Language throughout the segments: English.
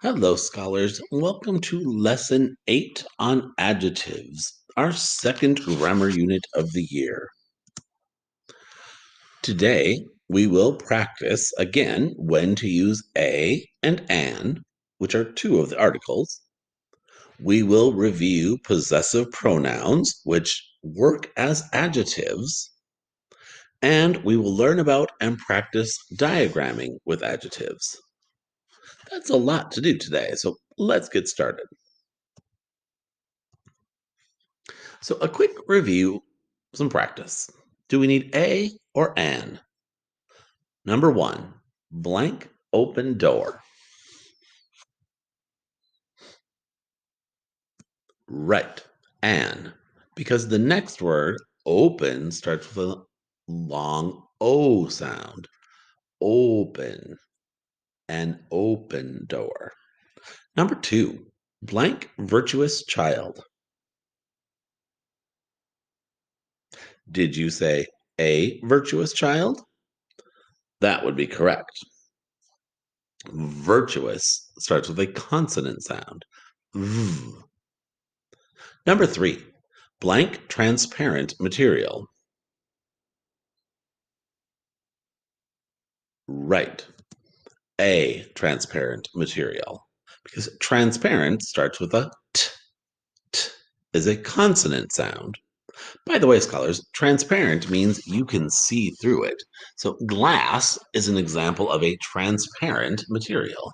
Hello, scholars. Welcome to Lesson 8 on Adjectives, our second grammar unit of the year. Today, we will practice again when to use a and an, which are two of the articles. We will review possessive pronouns, which work as adjectives. And we will learn about and practice diagramming with adjectives. That's a lot to do today, so let's get started. So, a quick review, some practice. Do we need a or an? Number one, blank open door. Right, an. Because the next word, open, starts with a long O sound. Open, an open door. Number two, blank virtuous child. Did you say a virtuous child? That would be correct. Virtuous starts with a consonant sound. V. Number three, blank transparent material. Right. A transparent material. Because transparent starts with a t. T is a consonant sound. By the way, scholars, transparent means you can see through it. So glass is an example of a transparent material.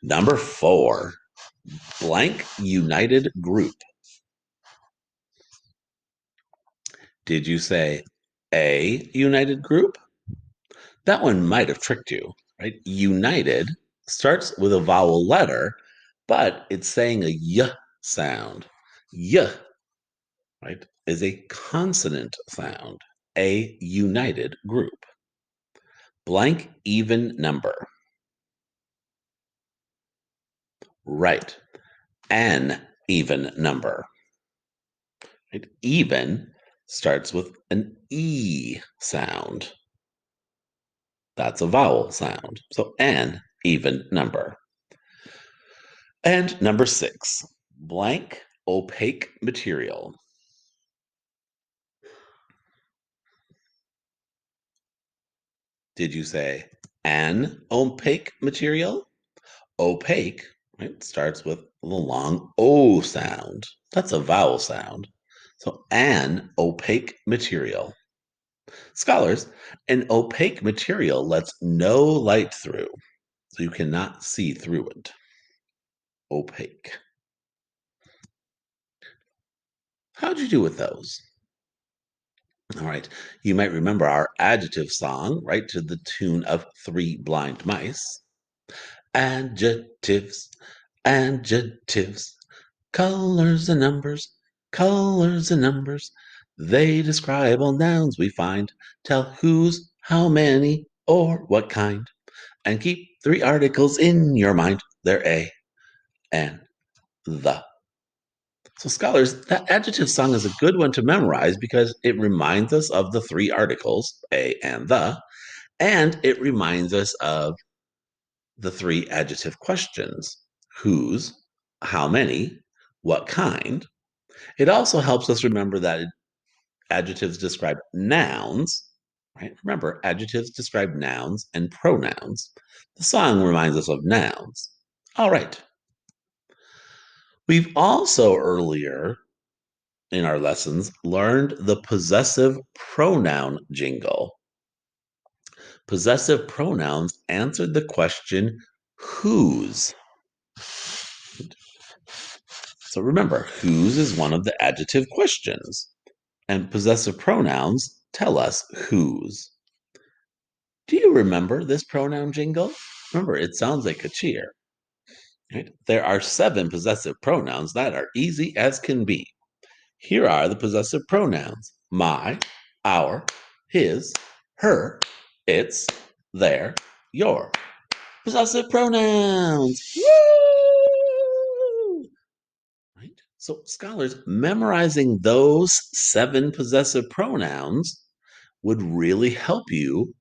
Number four, blank united group. Did you say a united group? That one might have tricked you, right? United starts with a vowel letter, but it's saying a y sound. Y, right, is a consonant sound, a united group. Blank even number. Right. An even number. Right? Even starts with an E sound. That's a vowel sound. So an even number. And number six, blank opaque material. Did you say an opaque material? Opaque, right, starts with the long O sound. That's a vowel sound. So an opaque material. Scholars, an opaque material lets no light through, so you cannot see through it. Opaque. How'd you do with those? All right, you might remember our adjective song, right, to the tune of Three Blind Mice. Adjectives, adjectives, colors and numbers, colors and numbers. They describe all nouns we find, tell whose, how many, or what kind, and keep three articles in your mind. They're a and the. So, scholars, that adjective song is a good one to memorize because it reminds us of the three articles, a and it reminds us of the three adjective questions whose, how many, what kind. It also helps us remember that adjectives describe nouns, right? Remember, adjectives describe nouns and pronouns. The song reminds us of nouns. All right. We've also earlier in our lessons learned the possessive pronoun jingle. Possessive pronouns answered the question, whose? So remember, whose is one of the adjective questions, and possessive pronouns tell us whose. Do you remember this pronoun jingle? Remember, it sounds like a cheer. Right? There are 7 possessive pronouns that are easy as can be. Here are the possessive pronouns: my, our, his, her, its, their, your. Possessive pronouns. Woo! Right? So, scholars, memorizing those 7 possessive pronouns would really help you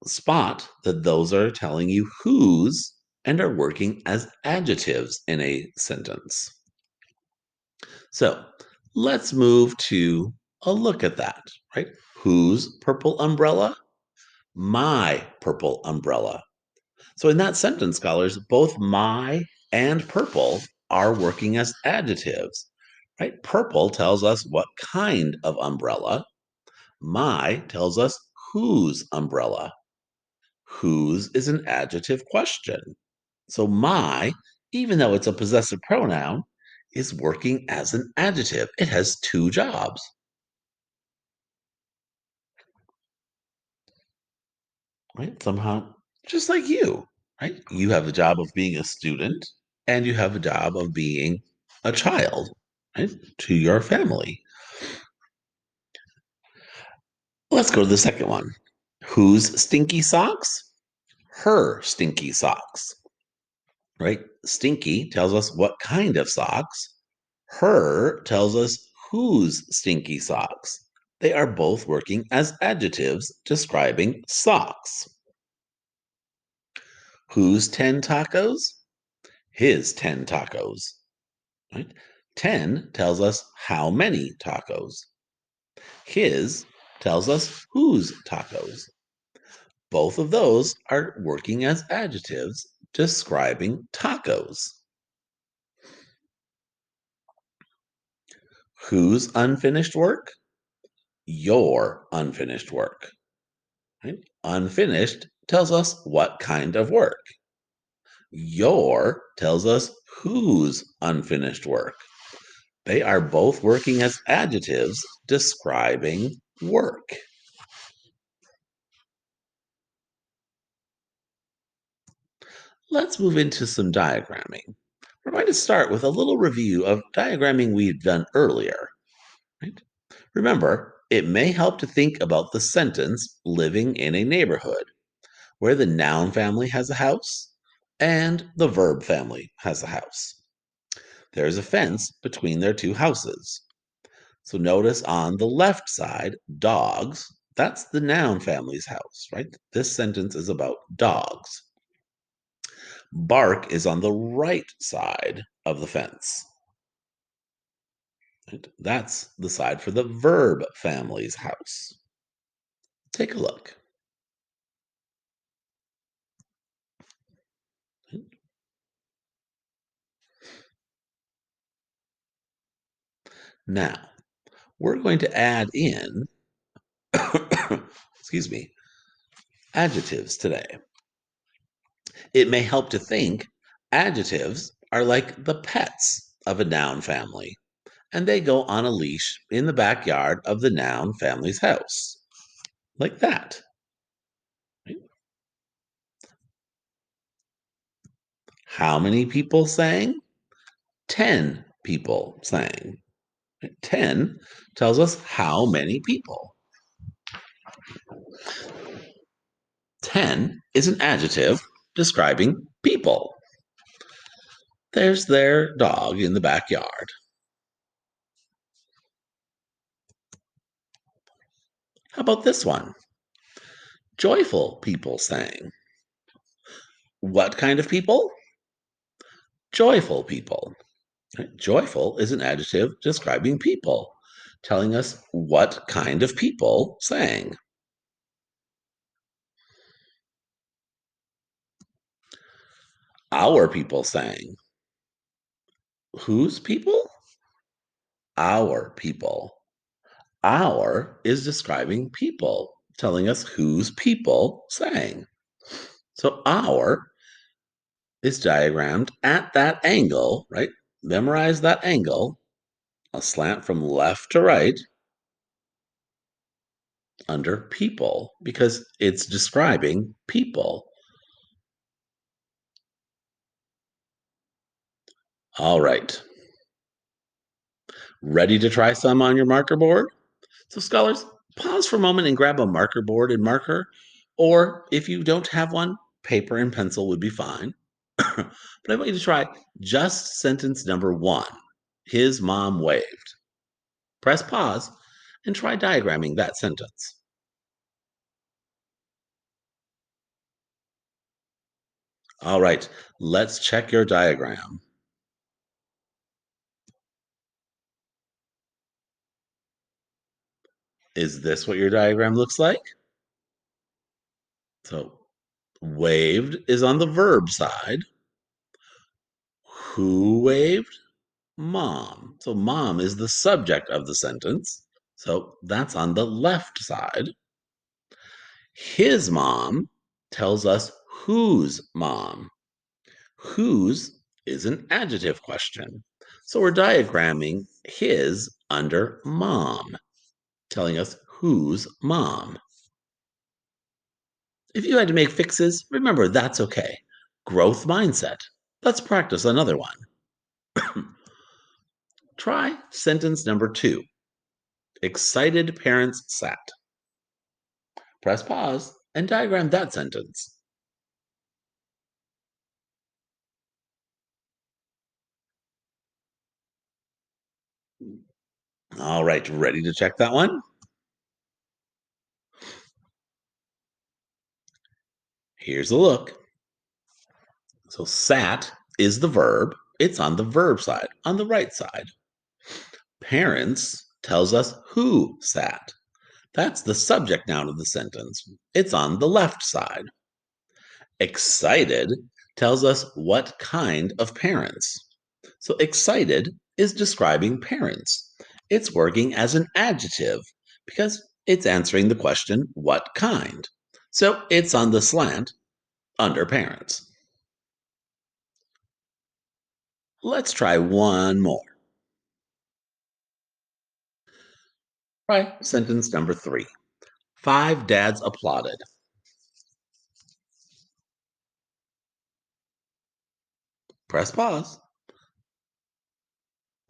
spot that those are telling you whose and are working as adjectives in a sentence. So let's move to a look at that, right? Whose purple umbrella? My purple umbrella. So in that sentence, scholars, both my and purple are working as adjectives, right? Purple tells us what kind of umbrella. My tells us whose umbrella. Whose is an adjective question. So my, even though it's a possessive pronoun, is working as an adjective. It has two jobs. Right? Somehow, just like you, right? You have the job of being a student and you have a job of being a child, right? To your family. Let's go to the second one. Whose stinky socks? Her stinky socks, right? Stinky tells us what kind of socks. Her tells us whose stinky socks. They are both working as adjectives describing socks. Whose 10 tacos? His 10 tacos. Right? 10 tells us how many tacos. His tells us whose tacos. Both of those are working as adjectives describing tacos. Whose unfinished work? Your unfinished work. Right? Unfinished tells us what kind of work. Your tells us whose unfinished work. They are both working as adjectives describing work. Let's move into some diagramming. We're going to start with a little review of diagramming we've done earlier. Right? Remember, it may help to think about the sentence living in a neighborhood where the noun family has a house and the verb family has a house. There's a fence between their two houses. So notice on the left side, dogs, that's the noun family's house, right? This sentence is about dogs. Bark is on the right side of the fence. Right? That's the side for the verb family's house. Take a look. Now, we're going to add in, excuse me, adjectives today. It may help to think adjectives are like the pets of a noun family, and they go on a leash in the backyard of the noun family's house, like that. How many people sang? 10 people sang. 10 tells us how many people. 10 is an adjective describing people. There's their dog in the backyard. How about this one? Joyful people sang. What kind of people? Joyful people. Right? Joyful is an adjective describing people, telling us what kind of people sang. Our people sang. Whose people? Our people. Our is describing people, telling us whose people sang. So our is diagrammed at that angle, right? Memorize that angle, a slant from left to right under people, because it's describing people. All right. Ready to try some on your marker board? So, scholars, pause for a moment and grab a marker board and marker, or if you don't have one, paper and pencil would be fine. But I want you to try just sentence number one. His mom waved. Press pause and try diagramming that sentence. All right, let's check your diagram. Is this what your diagram looks like? So, waved is on the verb side. Who waved? Mom. So, mom is the subject of the sentence. So, that's on the left side. His mom tells us whose mom. Whose is an adjective question. So, we're diagramming his under mom, telling us whose mom. If you had to make fixes, remember that's okay. Growth mindset. Let's practice another one. Try sentence number 2. Excited parents sat. Press pause and diagram that sentence. All right, ready to check that one? Here's a look. So, sat is the verb. It's on the verb side, on the right side. Parents tells us who sat. That's the subject noun of the sentence. It's on the left side. Excited tells us what kind of parents. So, excited is describing parents. It's working as an adjective because it's answering the question, what kind? So, it's on the slant under parents. Let's try one more. Try sentence number 3. 5 dads applauded. Press pause.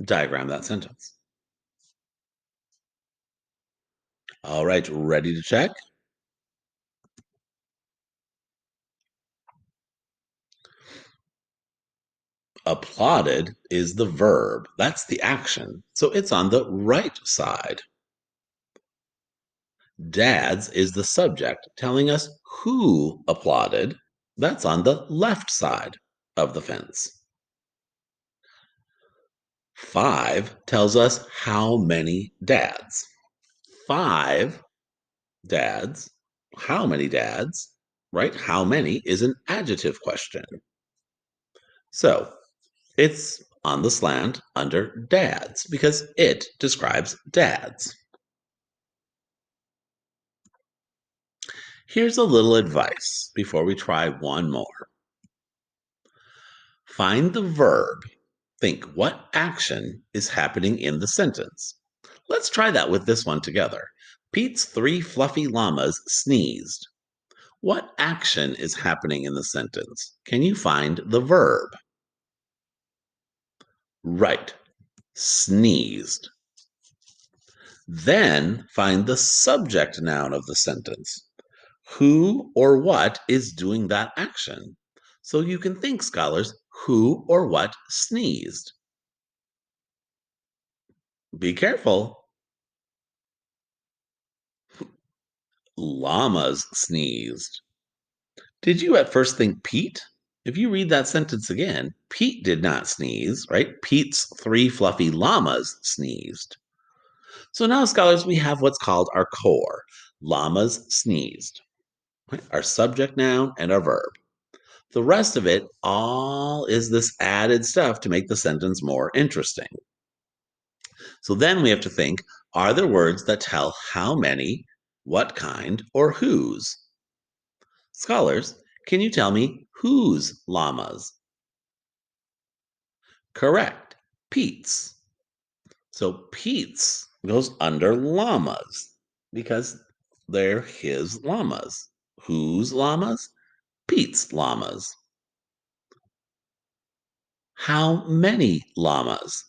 Diagram that sentence. All right, ready to check? Applauded is the verb. That's the action. So it's on the right side. Dads is the subject telling us who applauded. That's on the left side of the fence. 5 tells us how many dads. 5 dads. How many dads? Right? How many is an adjective question. So it's on the slant under dads because it describes dads. Here's a little advice before we try one more. Find the verb. Think what action is happening in the sentence. Let's try that with this one together. Pete's 3 fluffy llamas sneezed. What action is happening in the sentence? Can you find the verb? Right. Sneezed. Then find the subject noun of the sentence. Who or what is doing that action? So you can think, scholars, who or what sneezed? Be careful. Llamas sneezed. Did you at first think Pete? If you read that sentence again, Pete did not sneeze, right? Pete's 3 fluffy llamas sneezed. So now, scholars, we have what's called our core. Llamas sneezed. Right? Our subject noun and our verb. The rest of it all is this added stuff to make the sentence more interesting. So then we have to think, are there words that tell how many, what kind, or whose? Scholars, can you tell me whose llamas? Correct. Pete's. So Pete's goes under llamas because they're his llamas. Whose llamas? Pete's llamas. How many llamas?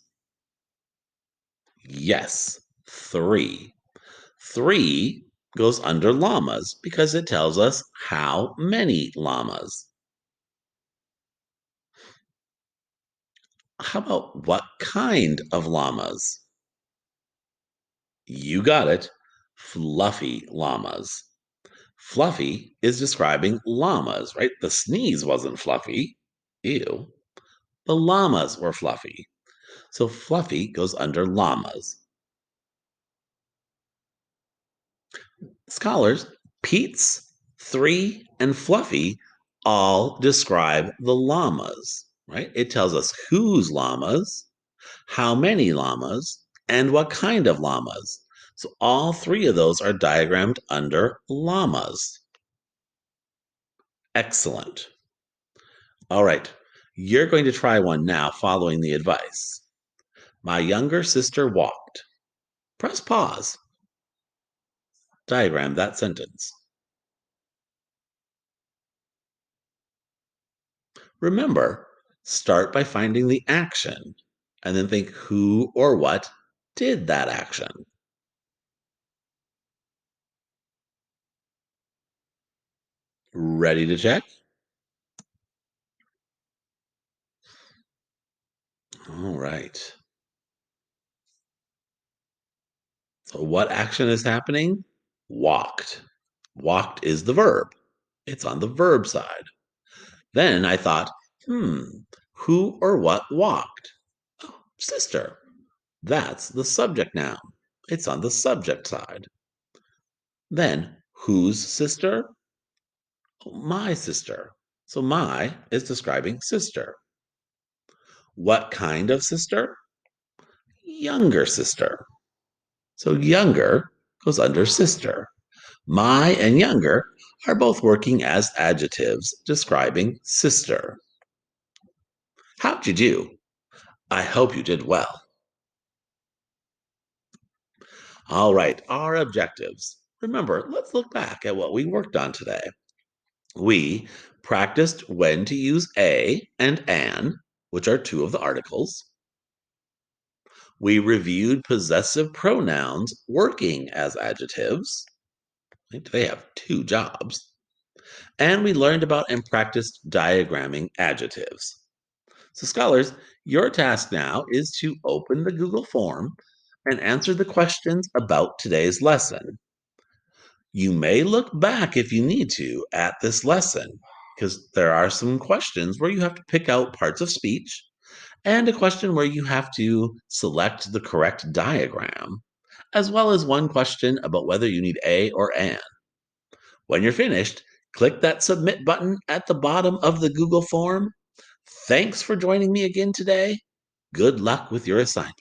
Yes, 3. 3 goes under llamas because it tells us how many llamas. How about what kind of llamas? You got it. Fluffy llamas. Fluffy is describing llamas, right? The sneeze wasn't fluffy. Ew. The llamas were fluffy. So fluffy goes under llamas. Scholars, Pete's, Three, and Fluffy all describe the llamas, right? It tells us whose llamas, how many llamas, and what kind of llamas. So all three of those are diagrammed under llamas. Excellent. All right, you're going to try one now following the advice. My younger sister walked. Press pause. Diagram that sentence. Remember, start by finding the action and then think who or what did that action. Ready to check? All right. So, what action is happening? Walked. Walked is the verb, it's on the verb side. Then I thought, who or what walked? Oh, sister. That's the subject noun. It's on the subject side. Then, whose sister? Oh, my sister. So, my is describing sister. What kind of sister? Younger sister. So, younger goes under sister. My and younger are both working as adjectives describing sister. How'd you do? I hope you did well. All right, our objectives. Remember, let's look back at what we worked on today. We practiced when to use a and an, which are two of the articles. We reviewed possessive pronouns working as adjectives. Right? They have two jobs. And we learned about and practiced diagramming adjectives. So, scholars, your task now is to open the Google form and answer the questions about today's lesson. You may look back if you need to at this lesson because there are some questions where you have to pick out parts of speech and a question where you have to select the correct diagram, as well as one question about whether you need a or an. When you're finished, click that submit button at the bottom of the Google form. Thanks for joining me again today. Good luck with your assignment.